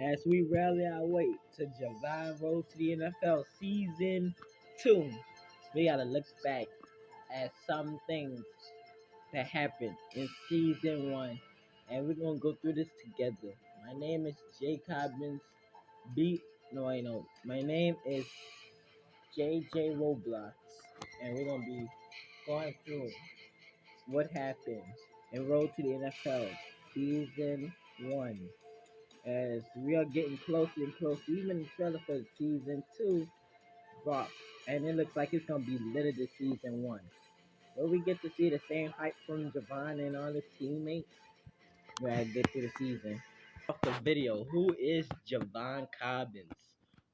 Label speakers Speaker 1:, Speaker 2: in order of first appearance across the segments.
Speaker 1: as we rally our way to Javon Road to the NFL Season 2. We gotta look back at some things that happened in Season 1, and we're gonna go through this together. My name is Jay Cobbins. No, I know. My name is JJ Roblox, and we're gonna be going through what happened in Road to the NFL Season 1. As we are getting closer and closer, even the trailer for Season 2 dropped, and it looks like it's gonna be littered to Season 1. Will we get to see the same hype from Javon and all his teammates? We gotta get through the season. Off the video, who is Javon Cobbins?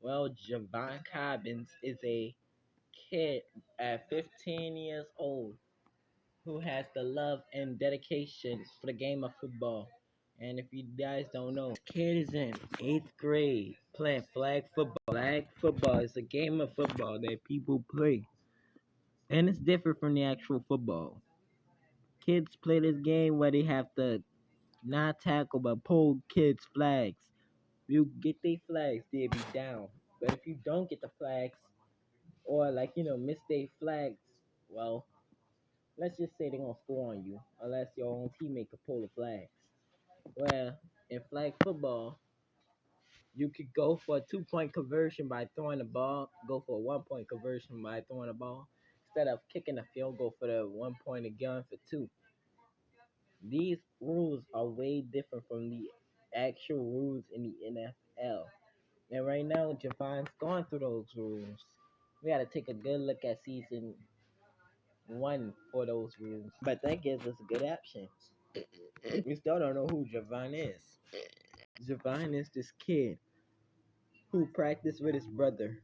Speaker 1: Well, Javon Cobbins is a kid at 15 years old who has the love and dedication for the game of football. And if you guys don't know, this kid is in 8th grade playing flag football. Flag football is a game of football that people play. And it's different from the actual football. Kids play this game where they have to not tackle but pull kids' flags. If you get their flags, they'll be down. But if you don't get the flags, or miss their flags, well, let's just say they're gonna score on you unless your own teammate can pull the flags. Well, in flag football, you could go for a 2-point conversion by throwing the ball, go for a 1-point conversion by throwing the ball, instead of kicking a field goal for the 1 point again for 2. These rules are way different from the actual rules in the NFL. And right now, Javon's going through those rules. We gotta take a good look at season 1 for those rules. But that gives us a good option. We still don't know who Javon is. Javon is this kid who practiced with his brother,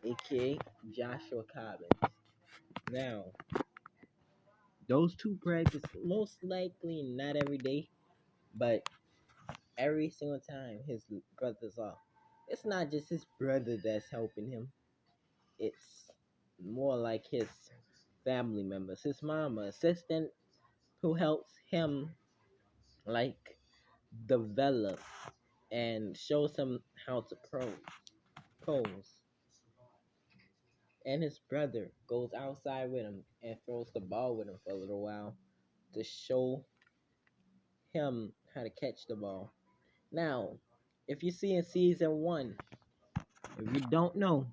Speaker 1: aka Joshua Cobbins. Now, those two practice most likely not every day, but every single time his brother's off. It's not just his brother that's helping him. It's more like his family members, his mama, assistant who helps him like develop and shows him how to pose. And his brother goes outside with him and throws the ball with him for a little while to show him how to catch the ball. Now, if you see in season 1, if you don't know,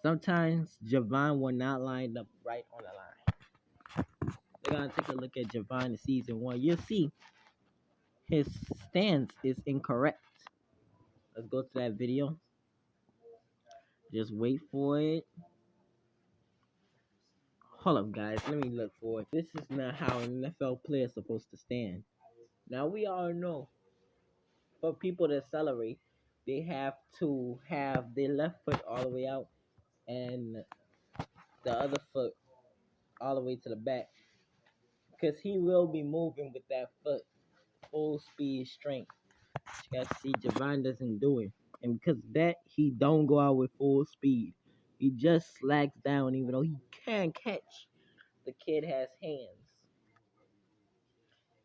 Speaker 1: sometimes Javon will not line up right on the line. We're gonna take a look at Javon in season 1. You'll see his stance is incorrect. Let's go to that video. Just wait for it. Hold up, guys. Let me look for it. This is not how an NFL player is supposed to stand. Now, we all know for people to accelerate, they have to have their left foot all the way out and the other foot all the way to the back. Because he will be moving with that foot full speed strength. You guys see Javon doesn't do it. And because of that, he don't go out with full speed. He just slacks down even though he can catch. The kid has hands.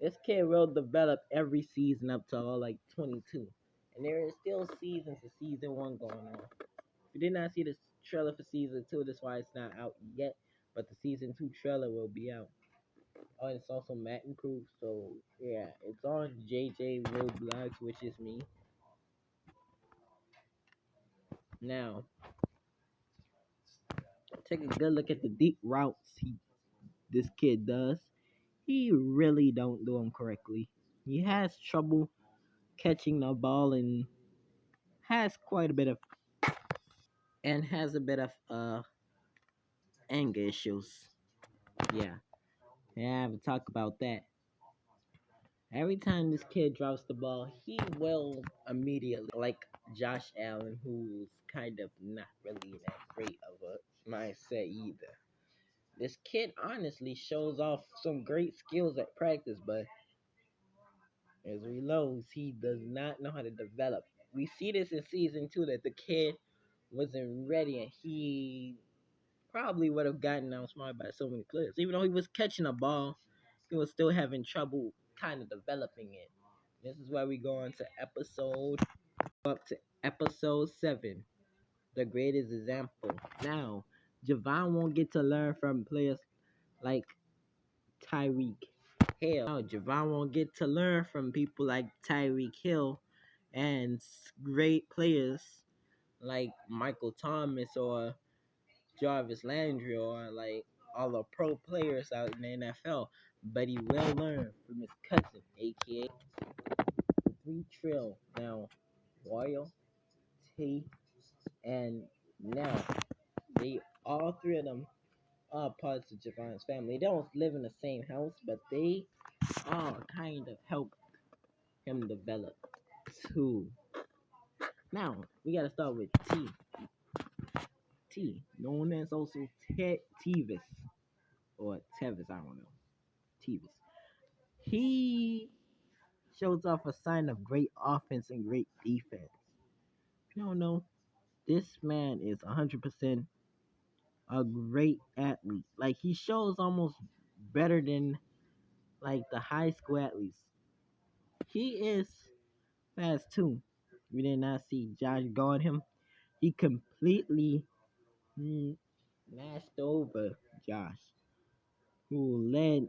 Speaker 1: This kid will develop every season up to all like 22. And there is still seasons of season 1 going on. If you did not see the trailer for season 2, that's why it's not out yet. But the season 2 trailer will be out. Oh, and it's also Matt and Crew. So yeah, it's on JJ Roblox, which is me. Now, take a good look at the deep routes this kid does. He really don't do them correctly. He has trouble catching the ball and has quite a bit of anger issues. Yeah, I have to talk about that. Every time this kid drops the ball, he will immediately, like Josh Allen, who's kind of not really that great of a mindset either. This kid honestly shows off some great skills at practice, but as we know, he does not know how to develop. We see this in season 2 that the kid wasn't ready and he probably would have gotten outsmarted by so many players. Even though he was catching a ball, he was still having trouble kind of developing it. This is where we go on to up to episode 7, the greatest example. Now, Javon won't get to learn from players like Tyreek Hill. Now, Javon won't get to learn from people like Tyreek Hill and great players like Michael Thomas or Jarvis Landry or like all the pro players out in the NFL. But he will learn from his cousin, aka 3 Trill. Now, Royal, T, and now they all three of them are parts of Javon's family. They don't live in the same house, but they all kind of help him develop too. Now we gotta start with T. T, known as also Tevis or Tevis, I don't know. Tevis. He shows off a sign of great offense and great defense. If you don't know, this man is 100% a great athlete. Like he shows almost better than like the high school athletes. He is fast too. We did not see Josh guard him. He completely mashed over Josh, who led,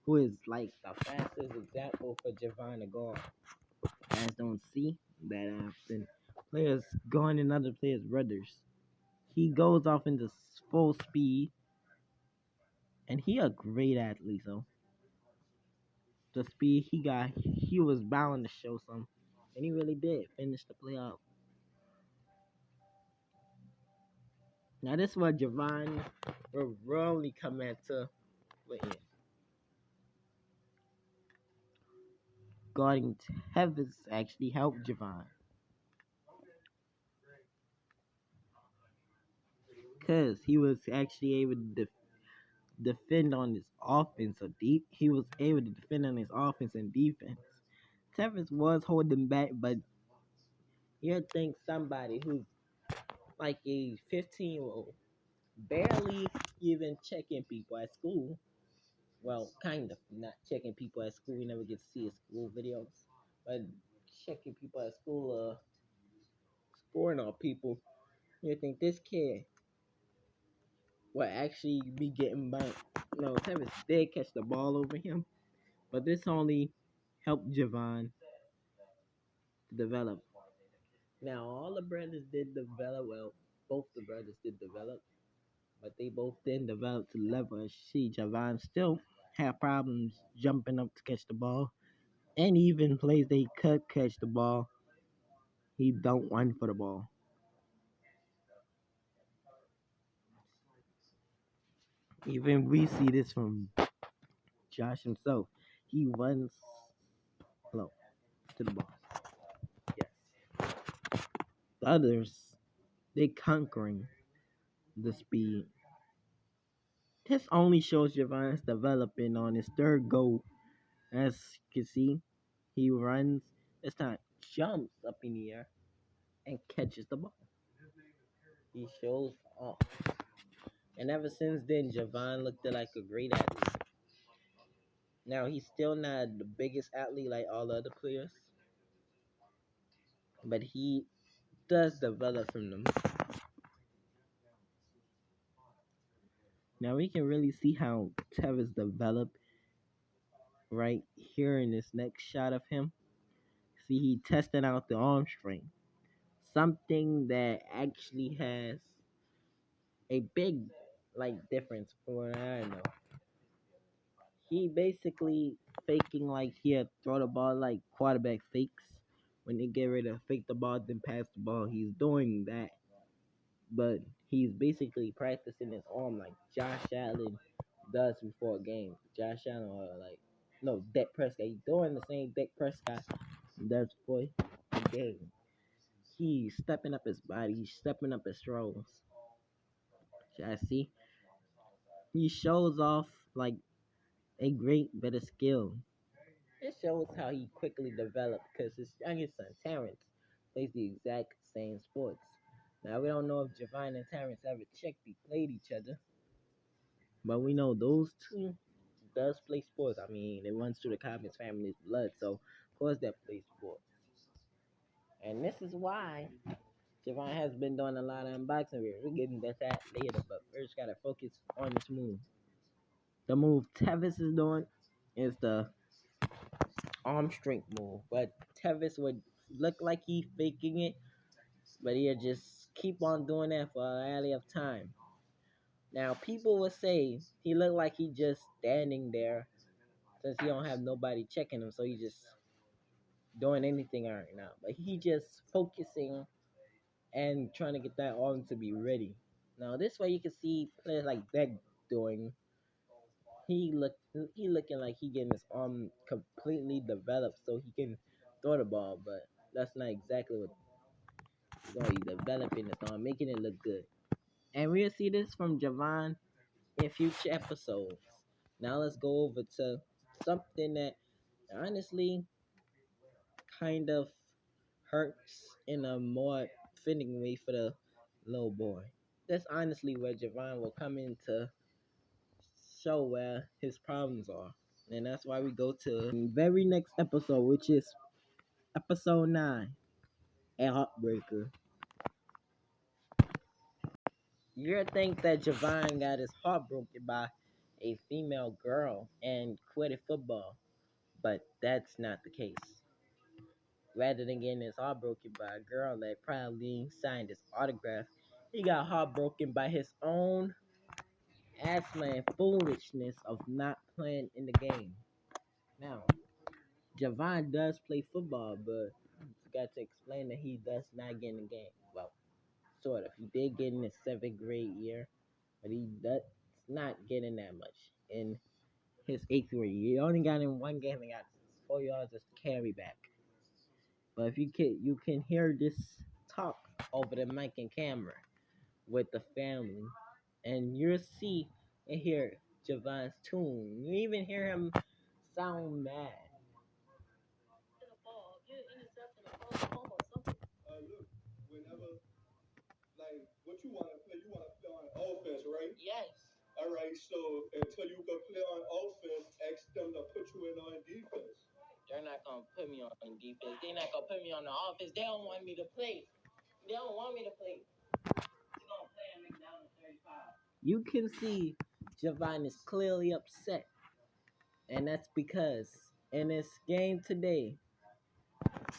Speaker 1: who is like the fastest example for Javon to guard. Guys don't see that often. Players going in other players' rudders. He goes off into full speed, and he a great athlete. So the speed he got, he was bound to show some, and he really did finish the playoff. Now this is what Javon will really come into with him. Guarding Tevis actually helped Javon. Because he was actually able to defend on his offense or deep. He was able to defend on his offense and defense. Tevis was holding back, but you'd think somebody who's like a 15-year-old, barely even checking people at school. Well, kind of not checking people at school. We never get to see his school videos, but checking people at school, scoring on people. You think this kid will actually be getting by? No, Tevis did catch the ball over him, but this only helped Javon develop. Now, all the brothers did develop. Well, both the brothers did develop, but they both didn't develop to the level as she. Javon still had problems jumping up to catch the ball, and even plays they could catch the ball, he don't run for the ball. Even we see this from Josh himself. He runs low to the ball. Yes. The others, they conquering the speed. This only shows Javon's developing on his third goal. As you can see, he runs, this time jumps up in the air and catches the ball. He shows off. And ever since then, Javon looked like a great athlete. Now, he's still not the biggest athlete like all the other players, but he does develop from them. Now, we can really see how Tevis developed right here in this next shot of him. See, he tested out the arm strength, something that actually has a big difference from what I know. He basically faking like he'll throw the ball like quarterback fakes. When they get ready to fake the ball, then pass the ball, he's doing that. But he's basically practicing his arm like Josh Allen does before a game. Josh Allen or no, Dak Prescott. He's doing the same Dak Prescott does before a game. He's stepping up his body. He's stepping up his throws. I see. He shows off like a great bit of skill. It shows how he quickly developed because his youngest son, Terrence, plays the exact same sports. Now, we don't know if Javon and Terrence ever checked, played each other, but we know those two does play sports. I mean, it runs through the Cobbins family's blood, so of course they play sports. And this is why Javon has been doing a lot of unboxing videos. We're getting to that later, but first gotta focus on this move. The move Tevis is doing is the arm strength move, but Tevis would look like he faking it, but he'll just keep on doing that for a rally of time. Now people will say he looked like he just standing there since he don't have nobody checking him, so he just doing anything right now. But he just focusing and trying to get that arm to be ready. Now this way you can see players like that doing. He looking like he getting his arm completely developed so he can throw the ball, but that's not exactly what he's doing. He's developing his arm, making it look good. And we'll see this from Javon in future episodes. Now let's go over to something that honestly kind of hurts in a more fitting way for the little boy. That's honestly where Javon will come in to show where his problems are. And that's why we go to the very next episode, which is episode 9, a heartbreaker. You'll think that Javon got his heart broken by a female girl and quitted football, but that's not the case. Rather than getting his heart broken by a girl that proudly signed his autograph, he got heartbroken by his own asthma and foolishness of not playing in the game. Now, Javon does play football, but forgot to explain that he does not get in the game. Well, sort of. He did get in his 7th grade year, but he does not get in that much. In his 8th grade year, he only got in one game and got 4 yards as carry back. But if you can hear this talk over the mic and camera with the family, and you'll see and hear Javon's tune. You even hear him sound mad. Look, whenever, like, what you want to play on offense, right? Yes. All right, so until you can play on offense, ask them to put you in on defense. They're not going to put me on defense. They're not going to put me on the offense. They don't want me to play. They don't want me to play. They're going to play on McDonald's 35. You can see Javon is clearly upset. And that's because in this game today,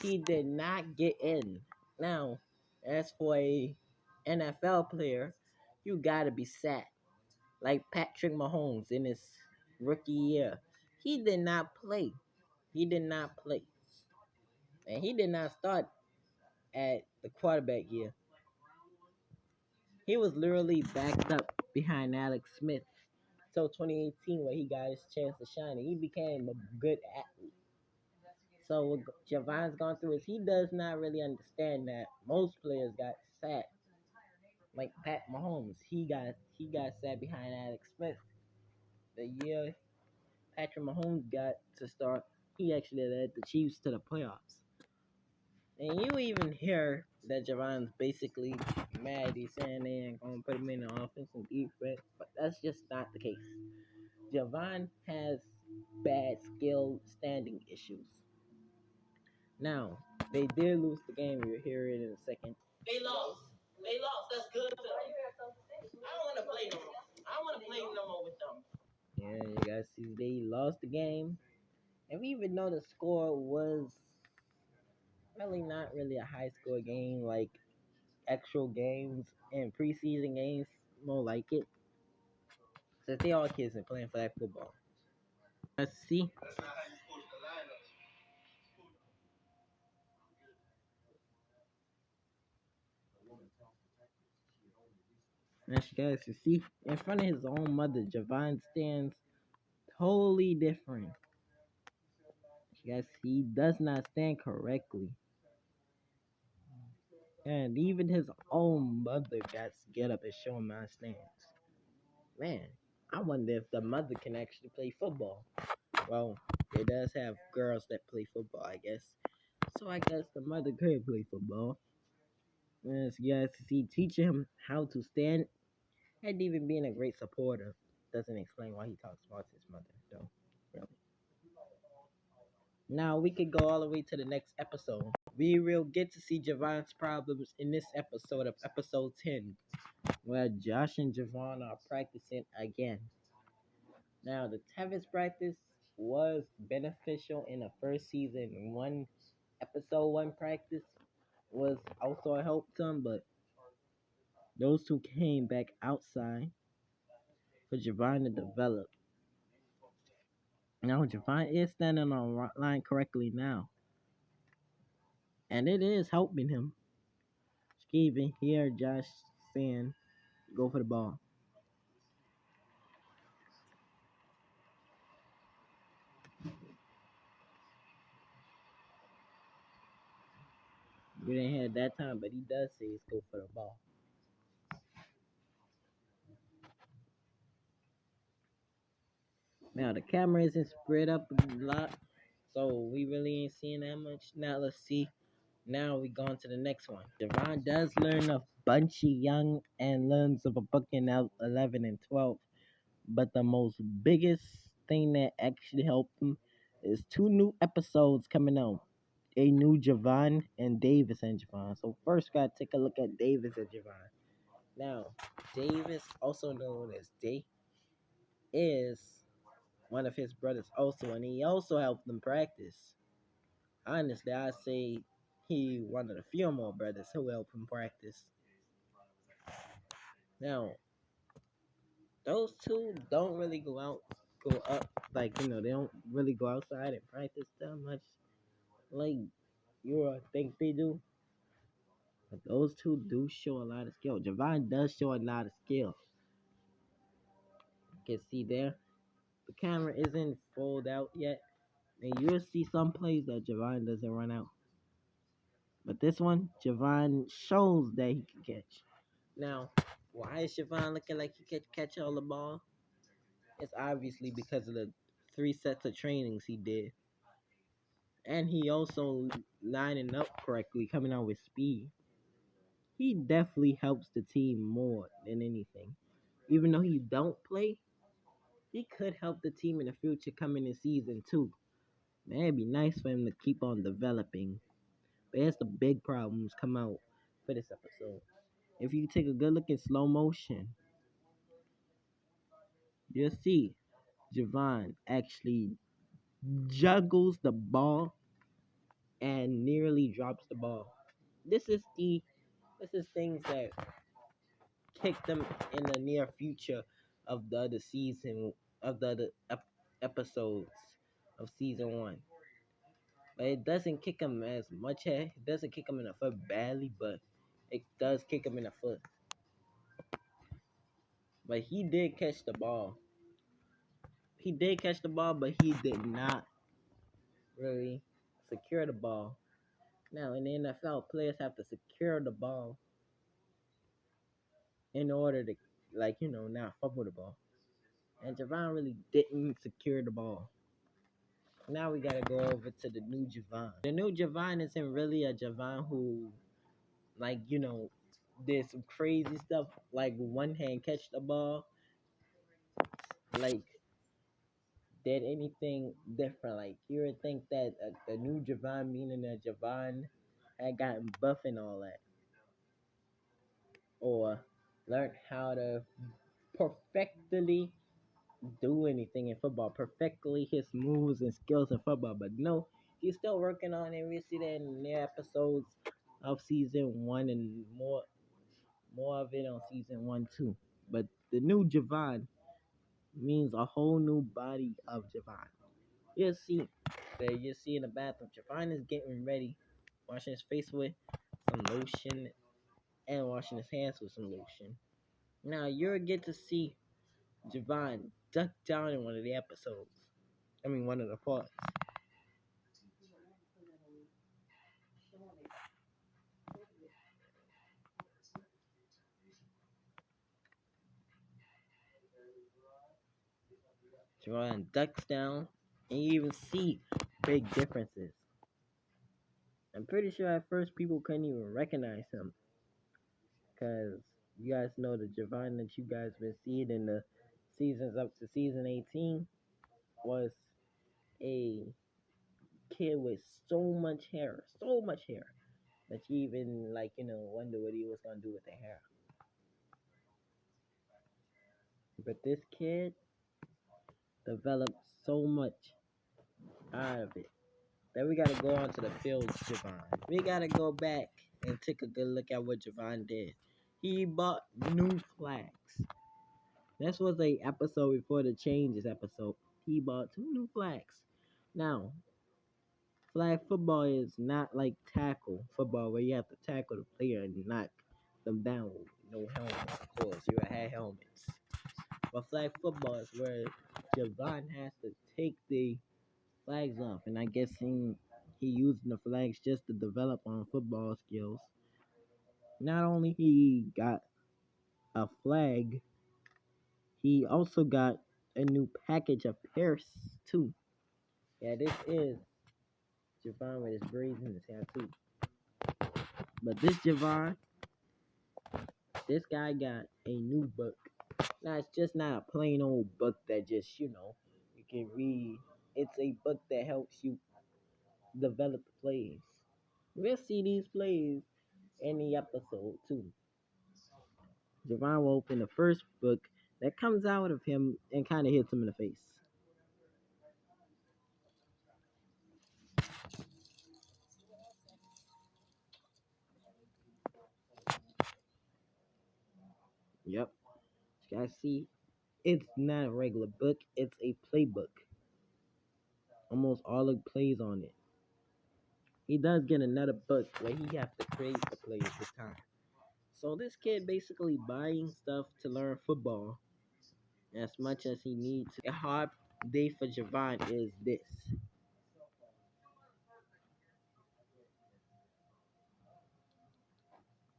Speaker 1: he did not get in. Now, as for a NFL player, you gotta be sad. Like Patrick Mahomes in his rookie year, he did not play. He did not play, and he did not start at the quarterback year. He was literally backed up behind Alex Smith till 2018, where he got his chance to shine, and he became a good athlete. So what Javon's gone through is he does not really understand that most players got sad. Like Pat Mahomes, he got sad behind Alex Smith. The year Patrick Mahomes got to start, he actually led the Chiefs to the playoffs. And you even hear that Javon's basically mad. He's saying they ain't gonna put him in the offense and defense, but that's just not the case. Javon has bad skill standing issues. Now, they did lose the game. You'll hear it in a second. They lost. They lost. That's good. I don't want to play no more. I don't want to play no more with them. Yeah, you guys see, they lost the game. And we even know the score was really not really a high score game like actual games and preseason games, more like it. Since they all kids and playing flag football. Let's see. As you guys can see, in front of his own mother, Javon stands totally different. You guys see, he does not stand correctly. And even his own mother got to get up and show him my stance. Man, I wonder if the mother can actually play football. Well, it does have girls that play football, I guess. So I guess the mother could play football. As you guys see, teaching him how to stand and even being a great supporter doesn't explain why he talks about his mother. though. Really. Now we could go all the way to the next episode. We will get to see Javon's problems in this episode of episode 10, where Josh and Javon are practicing again. Now the toughest practice was beneficial in the first season. One episode one practice was also a help to him, but those two came back outside for Javon to develop. Now Javon is standing on the line correctly now, and it is helping him. You can even hear Josh saying, "Go for the ball." We didn't hear it that time, but he does say it's "Go for the ball." Now the camera isn't spread up a lot, so we really ain't seeing that much. Now let's see. Now we go on to the next one. Javon does learn of Bunchy Young and learns of a book in 11 and 12. But the most biggest thing that actually helped him is two new episodes coming out. A new Javon and Davis and Javon. So first gotta take a look at Davis and Javon. Now, Davis, also known as Day, is one of his brothers also, and he also helped them practice. Honestly, I say he one of the few more brothers who helped him practice. Now, those two don't really go up, like they don't really go outside and practice that much, like you think they do. But those two do show a lot of skill. Javon does show a lot of skill. You can see there, the camera isn't fold out yet, and you'll see some plays that Javon doesn't run out. But this one, Javon shows that he can catch. Now, why is Javon looking like he can catch all the ball? It's obviously because of the 3 sets of trainings he did. And he also lining up correctly, coming out with speed. He definitely helps the team more than anything. Even though he don't play, he could help the team in the future coming in season 2. Man, it'd be nice for him to keep on developing. But here's the big problems come out for this episode. If you take a good look in slow motion, you'll see Javon actually juggles the ball and nearly drops the ball. This is the this is things that kick them in the near future of the other season of the other episodes of season 1. But it doesn't kick him as much. It doesn't kick him in the foot badly, but it does kick him in the foot. But he did catch the ball. He did catch the ball, but he did not really secure the ball. Now in the NFL, players have to secure the ball in order to, not fumble the ball. And Javon really didn't secure the ball. Now we gotta go over to the new Javon. The new Javon isn't really a Javon who, did some crazy stuff, like one hand catch the ball, like did anything different. Like you would think that the new Javon, meaning that Javon had gotten buff and all that, or learned how to perfectly do anything in football, perfectly his moves and skills in football. But no, he's still working on it. We see that in the episodes of season 1 and more of it on season 1 too. But the new Javon means a whole new body of Javon. You'll see that you see in the bathroom, Javon is getting ready, washing his face with some lotion and washing his hands with some lotion. Now you'll get to see Javon duck down in one of the episodes. One of the parts. Javon ducks down, and you even see big differences. I'm pretty sure at first people couldn't even recognize him, because you guys know the Javon that you guys been seeing in the seasons up to season 18. was a kid with so much hair that you even like, wonder what he was gonna do with the hair. But this kid developed so much out of it that we gotta go on to the fields, Javon. We gotta go back and take a good look at what Javon did. He bought new flags. This was a episode before the changes episode. He bought two new flags. Now, flag football is not like tackle football where you have to tackle the player and knock them down with no helmet. Of course, you had helmets. But flag football is where Javon has to take the flags off, and I guess he using the flags just to develop on football skills. Not only he got a flag, he also got a new package of pairs too. Yeah, this is Javon with his braids in his hair too. But this Javon, this guy got a new book. Now it's just not a plain old book that just you can read. It's a book that helps you develop the plays. We'll see these plays in the episode too. Javon will open the first book that comes out of him and kind of hits him in the face. Yep. You guys see, it's not a regular book, it's a playbook. Almost all the plays on it. He does get another book where he has to create the plays this time. So this kid basically buying stuff to learn football as much as he needs. A hard day for Javon is this.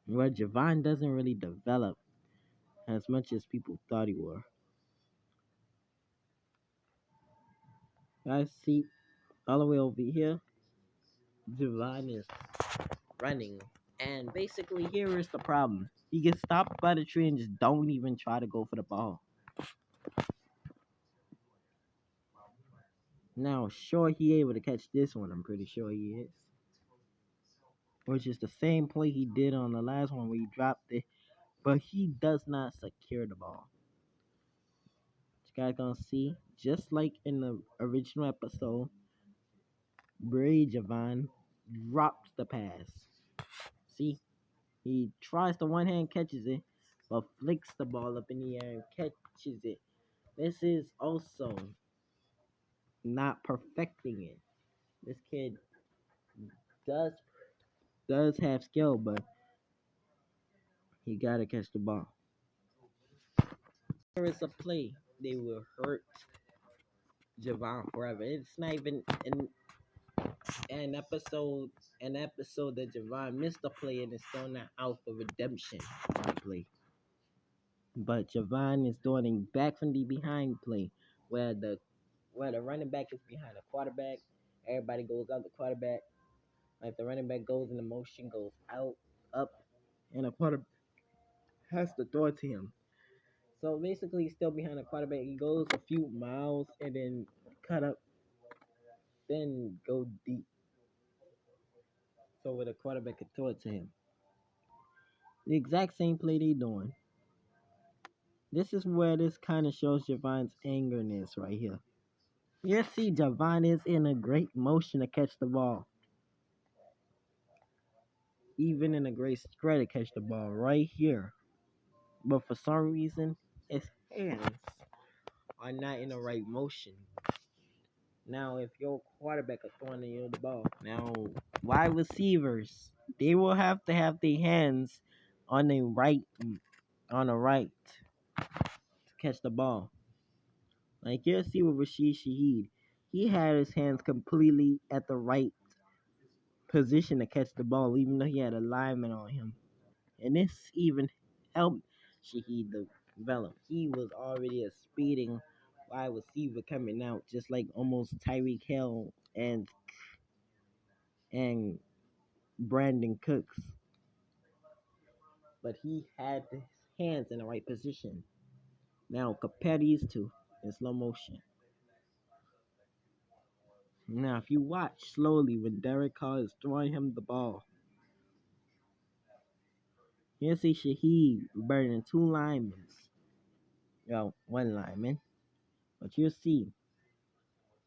Speaker 1: Where Javon doesn't really develop as much as people thought he were. Guys see all the way over here, Javon is running. And basically here is the problem. He gets stopped by the tree and just don't even try to go for the ball. Now sure he able to catch this one, I'm pretty sure he is. Which is the same play he did on the last one where he dropped it. But he does not secure the ball. You guys gonna see, just like in the original episode, Bray Javon drops the pass. See, he tries to one hand catches it, but flicks the ball up in the air and catches it. This is also not perfecting it. This kid does does have skill, but he gotta catch the ball. There is a play they will hurt Javon forever. It's not even an episode that Javon missed a play and is still not out for redemption on the play. But Javon is doing a back from the behind play where the running back is behind the quarterback. Everybody goes out the quarterback. Like the running back goes in the motion, goes out, up, and the quarterback has to throw it to him. So basically he's still behind the quarterback. He goes a few miles and then cut up, then go deep. So where the quarterback could throw it to him. The exact same play they doing. This is where this kind of shows Javon's angerness right here. You see Javon is in a great motion to catch the ball. Even in a great spread to catch the ball right here. But for some reason, his hands are not in the right motion. Now, if your quarterback is throwing you the ball, now wide receivers, they will have to have their hands on the right to catch the ball. Like you see with Rashid Shaheed, he had his hands completely at the right position to catch the ball, even though he had a lineman on him. And this even helped Shaheed develop. He was already a speeding wide receiver coming out, just like almost Tyreek Hill and Brandon Cooks. But he had his hands in the right position. Now compare these two in slow motion. Now, if you watch slowly when Derek Carr is throwing him the ball, you'll see Shaheed burning two linemen. Well, one lineman. But you'll see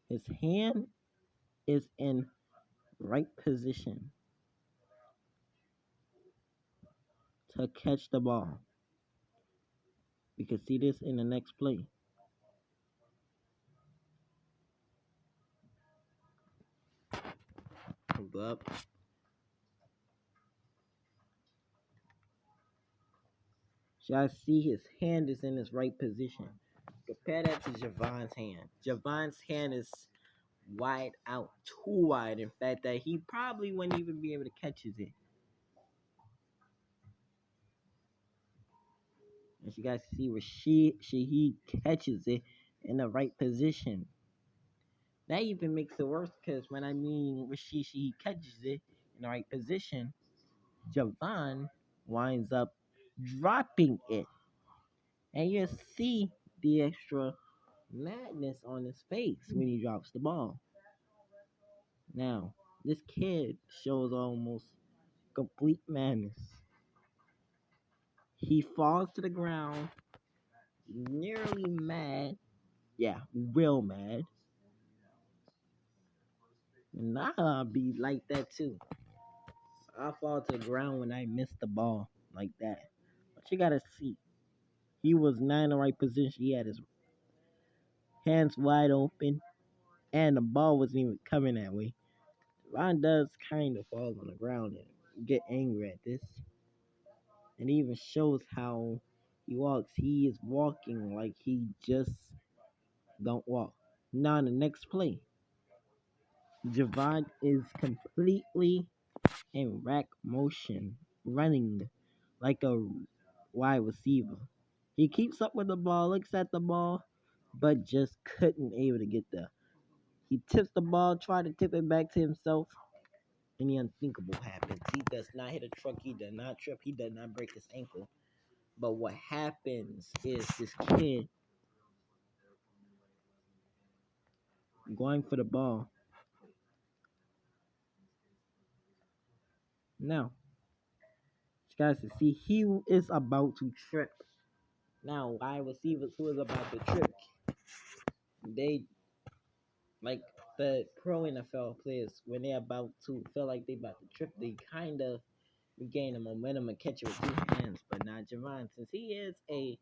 Speaker 1: his hand is in right position to catch the ball. We can see this in the next play. Hold up. So I see his hand is in his right position. Compare that to Javon's hand. Javon's hand is wide out, too wide. In fact, that he probably wouldn't even be able to catch it. As you guys see where he catches it in the right position. That even makes it worse because when I mean where he catches it in the right position, Javon winds up dropping it. And you see the extra madness on his face when he drops the ball. Now, this kid shows almost complete madness. He falls to the ground, nearly mad. Yeah, real mad. And I'll be like that too. I fall to the ground when I miss the ball like that. But you gotta see, he was not in the right position. He had his hands wide open, and the ball wasn't even coming that way. Ron does kind of fall on the ground and get angry at this. And it even shows how he walks. He is walking like he just don't walk. Now in the next play, Javon is completely in rack motion, running like a wide receiver. He keeps up with the ball, looks at the ball, but just couldn't able to get there. He tips the ball, tried to tip it back to himself, and the unthinkable happens. He does not hit a truck, he does not trip, he does not break his ankle. But what happens is this kid going for the ball. Now, you guys can see he is about to trip. Now, wide receivers who is about to trip, they like the pro NFL players when they're about to feel like they about to trip, they kind of regain the momentum and catch it with two hands. But not Javon, since he is a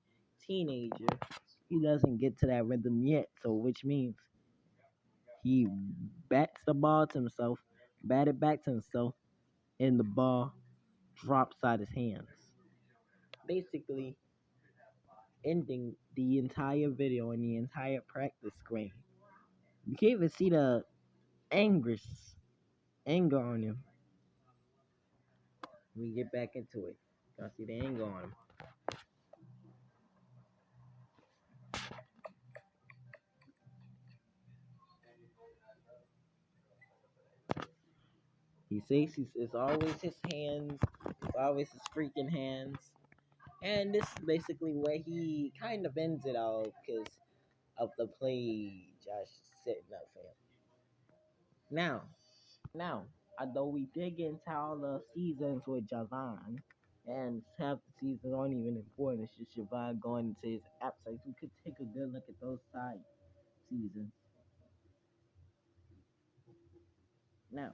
Speaker 1: teenager, he doesn't get to that rhythm yet. So which means he bats the ball to himself, bat it back to himself, and the ball drops out his hands. Basically, ending the entire video and the entire practice screen. You can't even see the anger on him. We get back into it. You see the anger on him. He says it's always his hands, it's always his freaking hands. And this is basically where he kind of ends it all because of the play Josh setting up for him. Now, although we did get into all the seasons with Javon, and half the seasons aren't even important, it's just Javon going into his absence. We could take a good look at those side seasons. Now,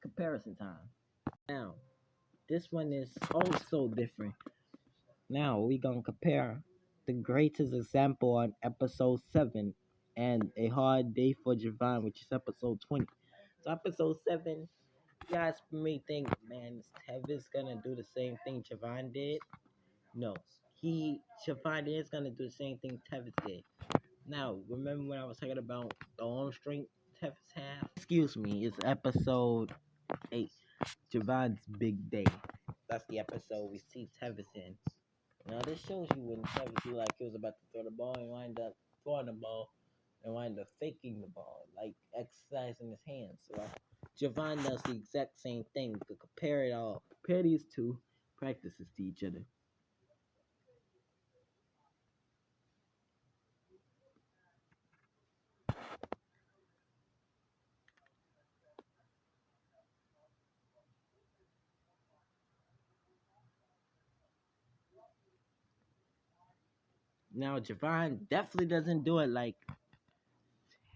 Speaker 1: comparison time. Now, this one is also different. Now, we're going to compare the greatest example on episode 7 and A Hard Day for Javon, which is episode 20. So, episode 7, you guys may think, man, is Tevis going to do the same thing Javon did? No. Javon is going to do the same thing Tevis did. Now, remember when I was talking about the arm strength Tevis had? Excuse me, it's episode 8. Javon's big day. That's the episode we see Tevis in. Now this shows you when Tevis like he was about to throw the ball and wind up throwing the ball and wind up faking the ball, like exercising his hands. So Javon does the exact same thing. We could compare it all. Compare these two practices to each other. Now Javon definitely doesn't do it like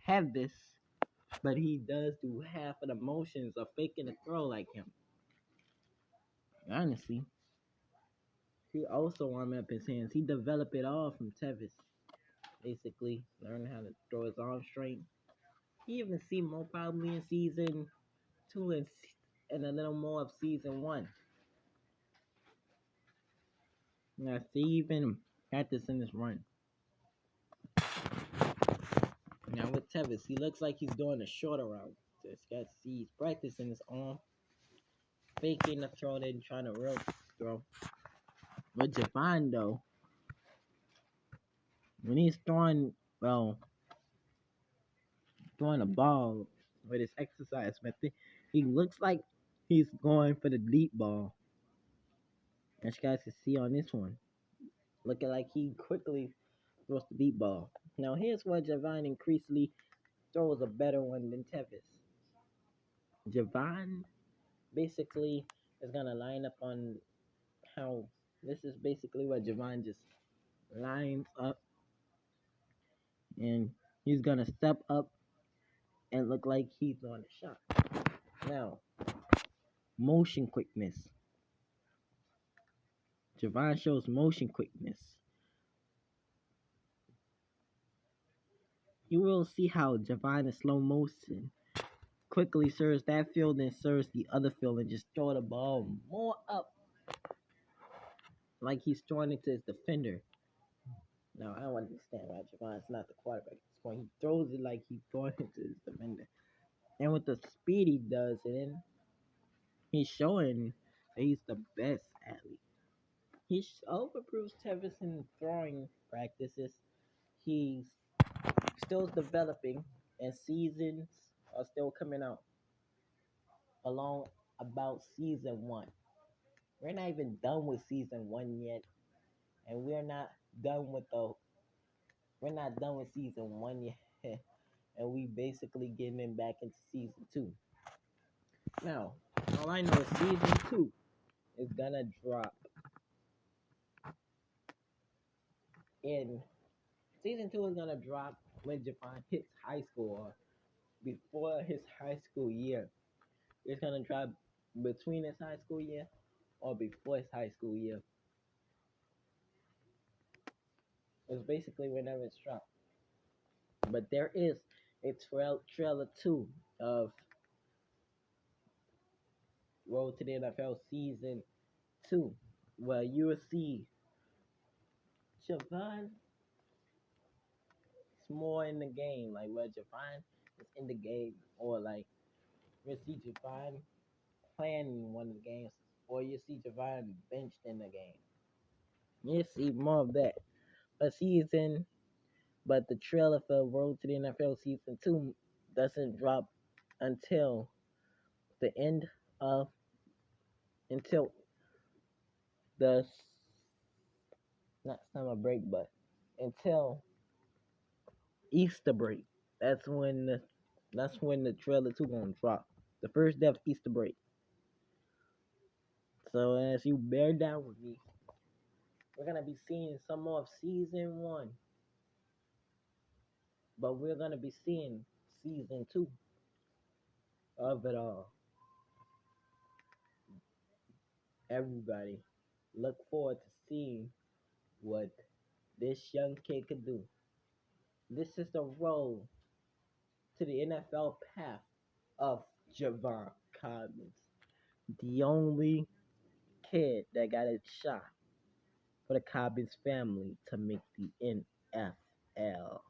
Speaker 1: have this, but he does do half of the motions of faking a throw like him. Honestly, he also warmed up his hands. He developed it all from Tevis. Basically, learned how to throw his arm straight. He even see more probably in season two and a little more of season one. Now, see even practicing this run. Now with Tevis, he looks like he's doing a shorter route. Just got to see he's practicing his arm, faking the throw, then trying to real throw. With Javon though, when he's throwing a ball with his exercise method, he looks like he's going for the deep ball. As you guys can see on this one, looking like he quickly throws the deep ball. Now here's where Javon increasingly throws a better one than Tevis. Javon basically is gonna line up on how this is basically what Javon just lines up and he's gonna step up and look like he's on a shot. Now, motion quickness. Javon shows motion quickness. You will see how Javon in slow motion quickly serves that field and serves the other field and just throw the ball more up like he's throwing it to his defender. Now, I don't understand why Javon's not the quarterback. When he throws it like he's throwing it to his defender. And with the speed he does it in, he's showing that he's the best athlete. He overproves Tevis in throwing practices. He's still developing, and seasons are still coming out along about season one. We're not even done with season one yet, and we're not done with season one yet, and we basically getting back into season two. Now, all I know is season two is gonna drop in season two is gonna drop when Javon hits high school or before his high school year. It's gonna drop between his high school year or before his high school year. It's basically whenever it's dropped. But there is a trailer two of Road to the NFL season two, where you will see Javon is more in the game, like where Javon is in the game, or like you see Javon playing in one of the games, or you see Javon benched in the game. You see more of that. But the trailer for Road to the NFL season two doesn't drop until the end of until the not summer break, but until Easter break. That's when the trailer two gonna drop. The first day of Easter break. So as you bear down with me, we're gonna be seeing some more of season one, but we're gonna be seeing season two of it all. Everybody, look forward to seeing what this young kid could do. This is the road to the NFL path of Javon Cobbins, the only kid that got a shot for the Cobbins family to make the NFL.